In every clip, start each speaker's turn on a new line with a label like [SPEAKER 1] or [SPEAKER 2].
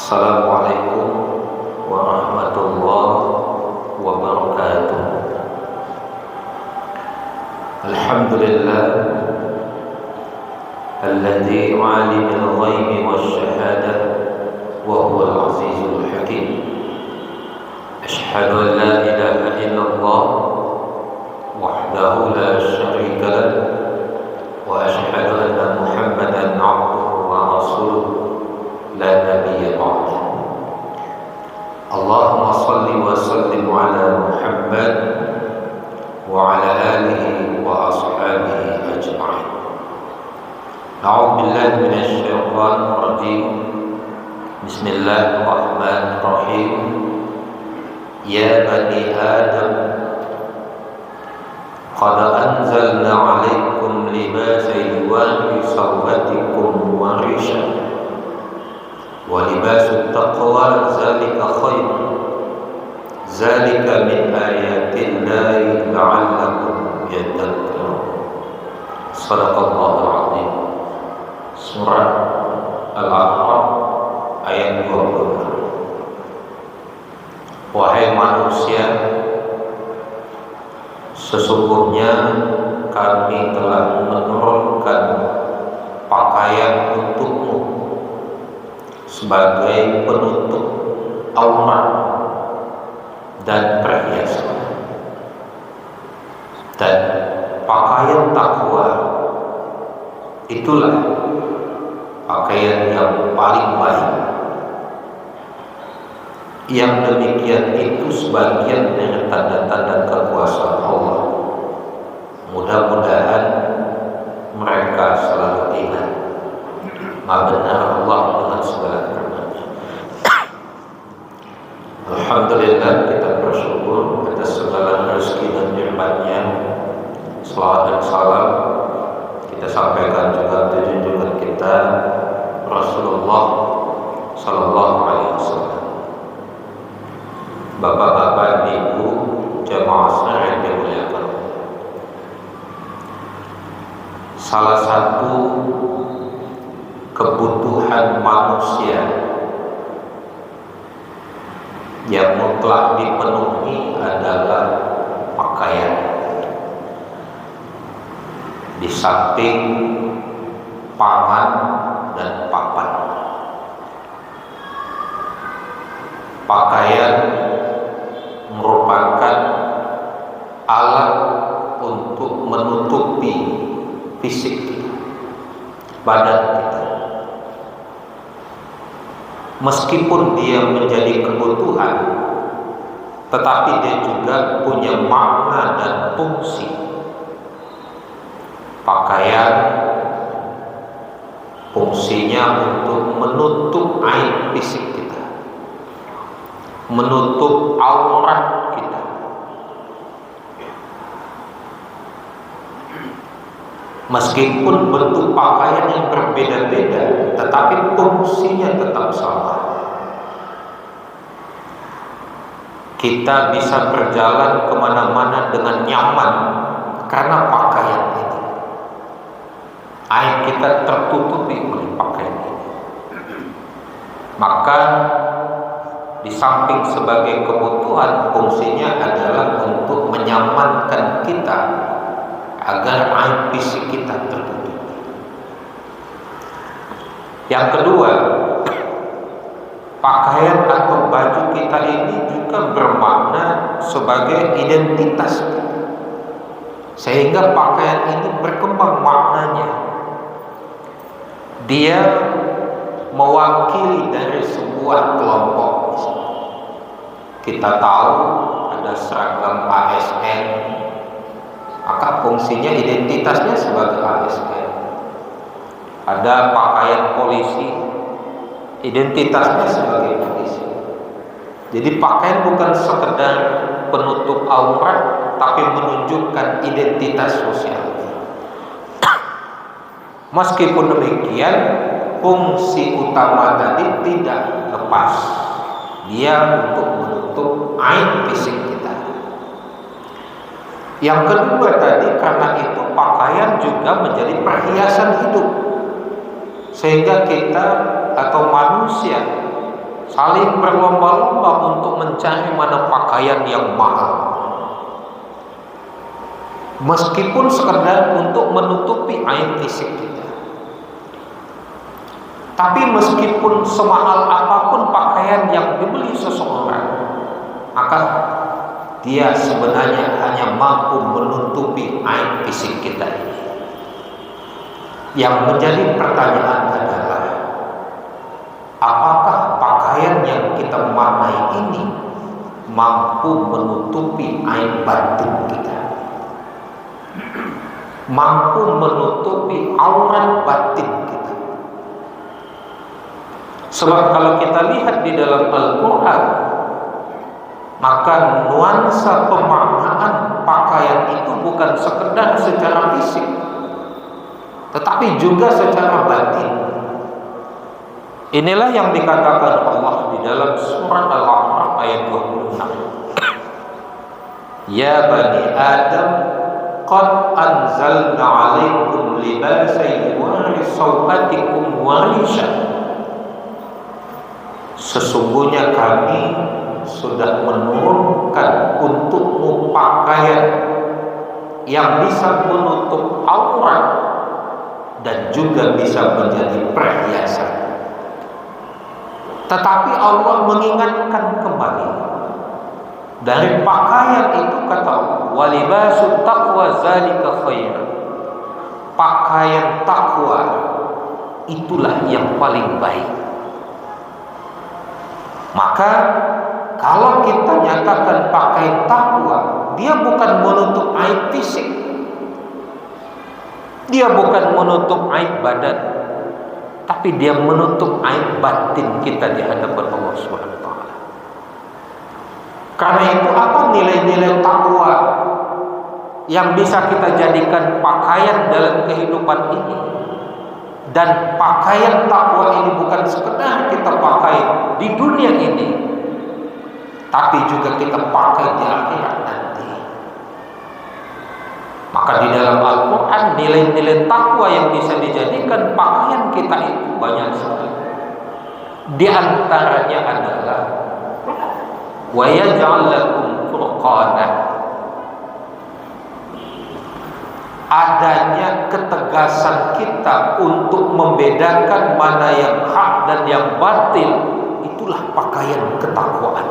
[SPEAKER 1] Assalamualaikum warahmatullahi wabarakatuh. Alhamdulillah alladzi 'alimul ghaibi wasyahadah wa huwal azizul hakim. Asyhadu an la ilaha illallah wahdahu la syarika lah wa asyhadu anna Muhammadan 'abduhu wa rasuluh la nabiyya ba'dah. Allahumma salli wa sallim ala Muhammad wa ala alihi wa ashabihi ajma'in. A'udzu billahi minasy syaithanir rajim. Bismillahirrahmanirrahim. Ya bani Adam, qad anzalna 'alaikum libasan yuwari sawatikum wa rishan wa libasut taqwa zalika khair. Zalika min ayatillahi la'allakum yadhakkarun. Shadaqallahul 'azim. Surah Al-A'raf ayat 26. Wahai manusia, sesungguhnya kami telah menurunkan pakaian untukmu sebagai penutup aurat dan perhiasan, dan pakaian takwa itulah pakaian yang paling baik. Yang demikian itu sebagian dari tanda-tanda kekuasaan Allah. Mudah-mudahan mereka selalu ingat Maha benar Allah dengan segala karunia. Alhamdulillah, kita bersyukur atas segala rezeki dan nikmat-Nya. Salawat dan salam kita sampaikan juga untuk junjungan kita Rasulullah sallallahu alaihi wasallam. Bapak-bapak, ibu, jamaah sekalian yang dimuliakan. Salah satu kebutuhan manusia yang mutlak dipenuhi adalah pakaian. Di samping pangan dan papan, pakaian merupakan alat untuk menutupi fisik kita, badan kita. Meskipun dia menjadi kebutuhan, tetapi dia juga punya makna dan fungsi. Pakaian fungsinya untuk menutup aib fisik kita, menutup aurat kita. Meskipun bentuk pakaian yang berbeda-beda, tetapi fungsinya tetap sama. Kita bisa berjalan kemana-mana dengan nyaman karena pakaian ini. Aib kita tertutupi oleh pakaian ini. Maka di samping sebagai kebutuhan, fungsinya adalah untuk menyamankan kita agar aib fisik kita tertutup. Yang kedua, pakaian atau baju kita ini juga bermakna sebagai identitas kita, sehingga pakaian ini berkembang maknanya. Dia mewakili dari sebuah kelompok. Kita tahu ada seragam ASN, maka fungsinya identitasnya sebagai ASN. Ada pakaian polisi, identitasnya sebagai polisi. Jadi pakaian bukan sekedar penutup aurat, tapi menunjukkan identitas sosial. Meskipun demikian, fungsi utama tadi tidak lepas. Dia untuk menutup aib fisik kita. Yang kedua tadi, karena itu pakaian juga menjadi perhiasan hidup, sehingga kita atau manusia saling berlomba-lomba untuk mencari mana pakaian yang mahal, meskipun sekedar untuk menutupi aib fisik kita. Tapi meskipun semahal apapun pakaian yang dibeli seseorang, maka dia sebenarnya hanya mampu menutupi aib fisik kita ini. Yang menjadi pertanyaan adalah, apakah pakaian yang kita maknai ini mampu menutupi aib batin kita, mampu menutupi aurat batin kita? Sebab kalau kita lihat di dalam Al-Quran, maka nuansa pemaknaan pakaian itu bukan sekedar secara fisik, tetapi juga secara batin. Inilah yang dikatakan Allah di dalam surat Al-A'raf ayat 26. Ya bani Adam, qad anzalna 'alaikum libasan yuwari sawatikum wa risha. Sesungguhnya kami sudah menurunkan untukmu pakaian yang bisa menutup aurat dan juga bisa menjadi perhiasan. Tetapi Allah mengingatkan kembali, dari pakaian itu kata Allah, walibasut taqwa zalika khair. Pakaian takwa itulah yang paling baik. Maka kalau kita nyatakan pakaian takwa, dia bukan menutup aib fisik, dia bukan menutup aib badan, tapi dia menutup aib batin kita di hadapan Allah Subhanahu wa taala. Karena itu apa nilai-nilai takwa yang bisa kita jadikan pakaian dalam kehidupan ini? Dan pakaian takwa ini bukan sekedar kita pakai di dunia ini, tapi juga kita pakai di akhirat nanti. Maka di dalam Al-Quran nilai-nilai takwa yang bisa dijadikan pakaian kita itu banyak sekali. Di antaranya adalah wa yaj'al lakum furqana, adanya ketegasan kita untuk membedakan mana yang hak dan yang batil. Itulah pakaian ketakwaan.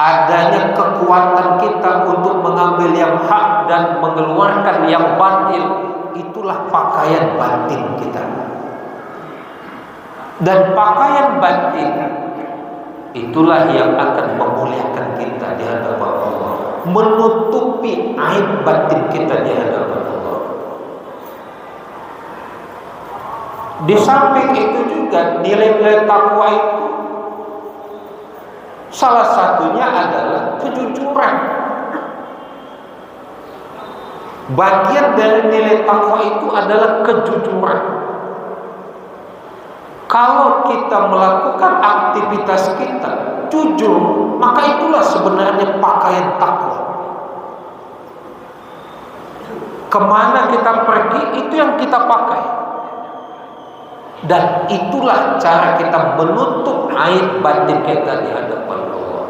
[SPEAKER 1] Adanya kekuatan kita untuk mengambil yang hak dan mengeluarkan yang batil. Itulah pakaian batin kita. Dan pakaian batin itulah yang akan memuliakan kita di hadapan Allah, menutupi aib batin kita di hadapan Allah. Di samping itu juga nilai-nilai takwa itu salah satunya adalah kejujuran. Bagian dari nilai takwa itu adalah kejujuran. Kalau kita melakukan aktivitas kita jujur, maka itulah sebenarnya pakaian takwa. Kemana kita pergi, itu yang kita pakai. Dan itulah cara kita menutup aib batin kita di hadapan Allah.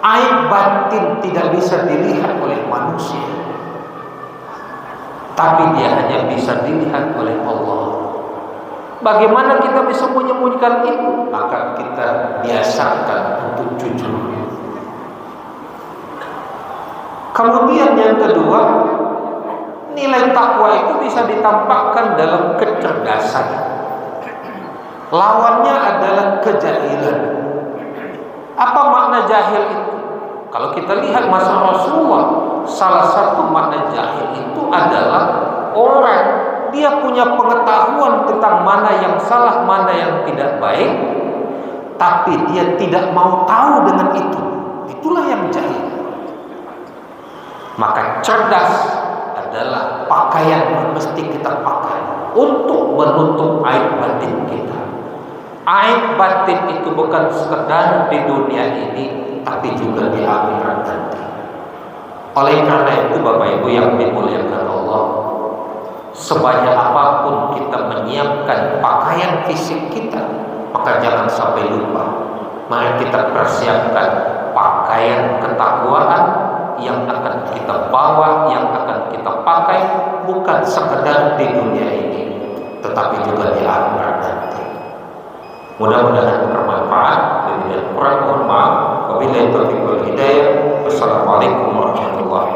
[SPEAKER 1] Aib batin tidak bisa dilihat oleh manusia, tapi dia hanya bisa dilihat oleh Allah. Bagaimana kita bisa menyembunyikan itu? Maka kita biasakan untuk jujur. Kemudian yang kedua, nilai takwa itu bisa ditampakkan dalam kecerdasan. Lawannya adalah kejahilan. Apa makna jahil itu? Kalau kita lihat masa Rasulullah, salah satu makna jahil itu adalah orang dia punya pengetahuan tentang mana yang salah, mana yang tidak baik, tapi dia tidak mau tahu dengan itu. Itulah yang jahil. Maka cerdas adalah pakaian yang mesti kita pakai untuk menutup aib batin kita. Aib batin itu bukan sekedar di dunia ini, tapi juga di akhirat nanti. Oleh karena itu Bapak Ibu yang dimuliakan Allah, sebanyak apapun kita menyiapkan pakaian fisik kita, maka jangan sampai lupa. Mari kita persiapkan pakaian ketakwaan yang akan kita bawa, yang akan kita pakai, bukan sekedar di dunia ini, tetapi juga di akhirat nanti. Mudah-mudahan bermanfaat. Lebih dan kurang mohon maaf. Wabillahi taufiq wal hidayah. Wassalamualaikum warahmatullahi wabarakatuh.